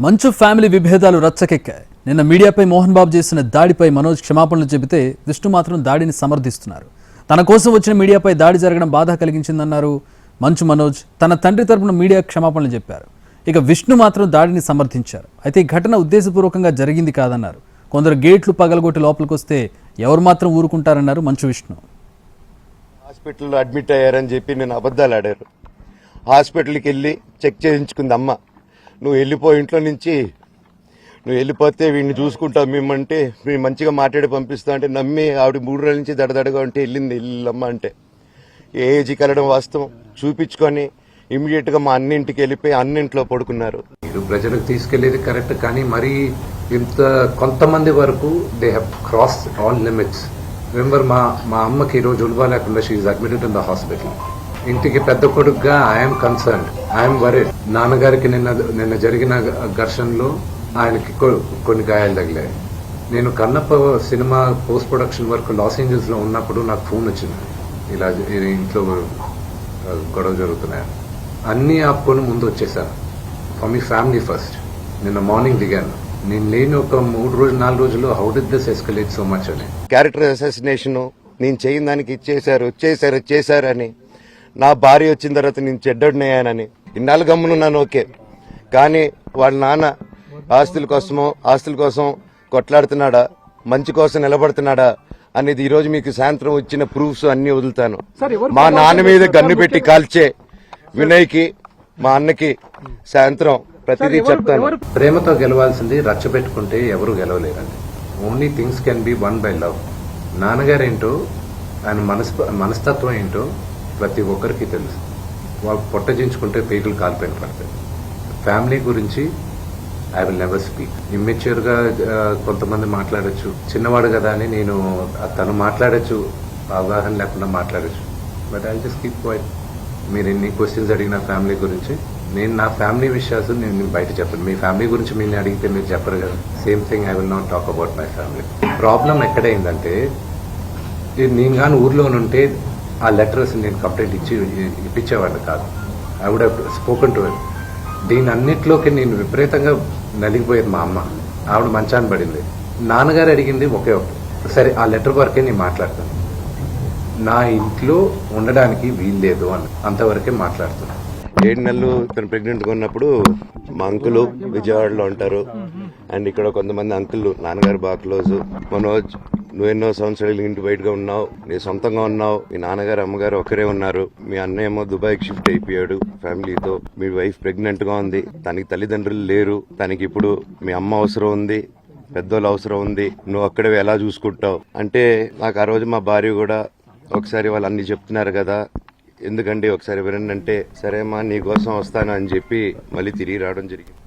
మంచు ఫ్యామిలీ విభేదాలు రచ్చకెక్కాయి. నిన్న మీడియాపై మోహన్ బాబు చేసిన దాడిపై మనోజ్ క్షమాపణలు చెబితే విష్ణు మాత్రం దాడిని సమర్థిస్తున్నారు. తన కోసం వచ్చిన మీడియాపై దాడి జరగడం బాధ కలిగించిందన్నారు మంచు మనోజ్. తన తండ్రి తరపున మీడియా క్షమాపణలు చెప్పారు. ఇక విష్ణు మాత్రం దాడిని సమర్థించారు. అయితే ఈ ఘటన ఉద్దేశపూర్వకంగా జరిగింది కాదన్నారు. కొందరు గేట్లు పగలగొట్టి లోపలికి వస్తే ఎవరు మాత్రం ఊరుకుంటారన్నారు మంచు విష్ణు. హాస్పిటల్లో అడ్మిట్ అయ్యారని చెప్పి నేను అబద్ధాలు ఆడారు. హాస్పిటల్కి వెళ్ళి చెక్ చేయించుకుంది అమ్మ. నువ్వు వెళ్ళిపో ఇంట్లో నుంచి, నువ్వు వెళ్ళిపోతే వీడిని చూసుకుంటావు మేమంటే మేము మంచిగా మాట్లాడి పంపిస్తాం అంటే నమ్మి ఆవిడ 3 రోజుల నుంచి దడదడగా ఉంటే వెళ్ళమ్మ అంటే ఏజీకి వెళ్ళడం వాస్తవం చూపించుకొని ఇమీడియట్గా మా అన్నింటికి వెళ్ళిపోయి అన్నింట్లో పడుకున్నారు. మీరు ప్రజలకు తీసుకెళ్లేది కరెక్ట్, కానీ మరీ ఇంత కొంతమంది వరకు they have cross all limits. Remember మా అమ్మకి ఈ రోజు ఉల్వా లేకుండా she is admitted in the hospital. ఇంటికి పెద్ద కొడుకుగా ఐఎమ్ కన్సర్న్డ్, ఐఎమ్ వరీడ్. నాన్నగారికి నిన్న జరిగిన ఘర్షణలో ఆయనకి కొన్ని గాయాలు తగిలాయి. నేను Kannappa cinema post production work Los Angeles లో ఉన్నప్పుడు నాకు ఫోన్ వచ్చింది, ఇలా ఇంట్లో గొడవ జరుగుతున్నాయి. అన్నీ ఆపుకొని ముందు వచ్చేసాను. For me family first. నిన్న మార్నింగ్ దిగాను. నేను లేని ఒక 4 రోజులు how did this escalate so much అని. క్యారెక్టర్ అసాసినేషన్ నేను చేయని దానికి చేశారు అని, నా భార్య వచ్చిన తర్వాత నేను చెడ్డడినయ్యానని ఇన్నాళ్ళు గమ్మునున్నాను. ఓకే, కానీ వాళ్ళ నాన్న ఆస్తుల కోసం కొట్లాడుతున్నాడా, మంచి కోసం నిలబడుతున్నాడా అనేది ఈరోజు మీకు సాయంత్రం వచ్చిన ప్రూఫ్స్ అన్ని వదులుతాను. మా నాన్న మీద గన్ను పెట్టి కాల్చే వినయ్కి, మా అన్నకి సాయంత్రం ప్రతిదీ చెప్తాను. ప్రేమతో గెలవాల్సింది రచ్చబెట్టుకుంటే ఎవరు గెలవలేరండి. Only things can be won by love. నాన్నగారేంటో, ఆయన మనస్తత్వం ఏంటో ప్రతి ఒక్కరికి తెలుసు. వాళ్ళు పొట్టజించుకుంటే పేగులు కాలిపోయిన పడతాయి. ఫ్యామిలీ గురించి I will never speak. Immature గా కొంతమంది మాట్లాడచ్చు, చిన్నవాడు కదా అని నేను తను మాట్లాడచ్చు, అవగాహన లేకుండా మాట్లాడచ్చు. But I just keep quiet. మీరు ఎన్ని క్వశ్చన్స్ అడిగిన ఫ్యామిలీ గురించి, నేను నా ఫ్యామిలీ విషయాలు నేను బయట చెప్పను. మీ ఫ్యామిలీ గురించి మీరు అడిగితే మీరు చెప్పరు కదా. Same thing I will not talk about my family. Problem ఎక్కడైందంటే, నేను కానీ ఊర్లో ఉంటే ఆ లెటర్స్ నేను కంప్లైంట్ ఇప్పించేవాడిని కాదు. I would have spoken to it. దీని అన్నిట్లోకి నేను విపరీతంగా నలిగిపోయేది మా అమ్మ. ఆవిడ మంచాన్ని పడింది. నాన్నగారు అడిగింది ఒకే ఒకటి, సరే ఆ లెటర్ వరకే నేను మాట్లాడతాను, నా ఇంట్లో ఉండడానికి వీల్లేదు అని, అంతవరకే మాట్లాడుతున్నాను. 7 నెలలు తను ప్రెగ్నెంట్గా ఉన్నప్పుడు మా అంకులు విజయవాడలో ఉంటారు. అండ్ ఇక్కడ కొంతమంది అంకుల్ నాన్నగారు బాగా క్లోజ్. మనోజ్, నువ్వెన్నో సంవత్సరాలు ఇంటి బయటగా ఉన్నావు, నీ సొంతంగా ఉన్నావు, మీ నాన్నగారు అమ్మగారు ఒకరే ఉన్నారు, మీ అన్న ఏమో దుబాయ్కి షిఫ్ట్ అయిపోయాడు ఫ్యామిలీతో, మీ వైఫ్ ప్రెగ్నెంట్ గా ఉంది, తనకి తల్లిదండ్రులు లేరు, తనకి ఇప్పుడు మీ అమ్మ అవసరం ఉంది, పెద్దోళ్ళు అవసరం ఉంది, నువ్వు అక్కడే ఎలా చూసుకుంటావు అంటే, నాకు ఆ రోజు మా భార్య కూడా ఒకసారి వాళ్ళు అన్ని చెప్తున్నారు కదా, ఎందుకండి ఒకసారి వినండి అంటే, సరేమ్మా నీకోసం వస్తాను అని చెప్పి మళ్ళీ తిరిగి రావడం జరిగింది.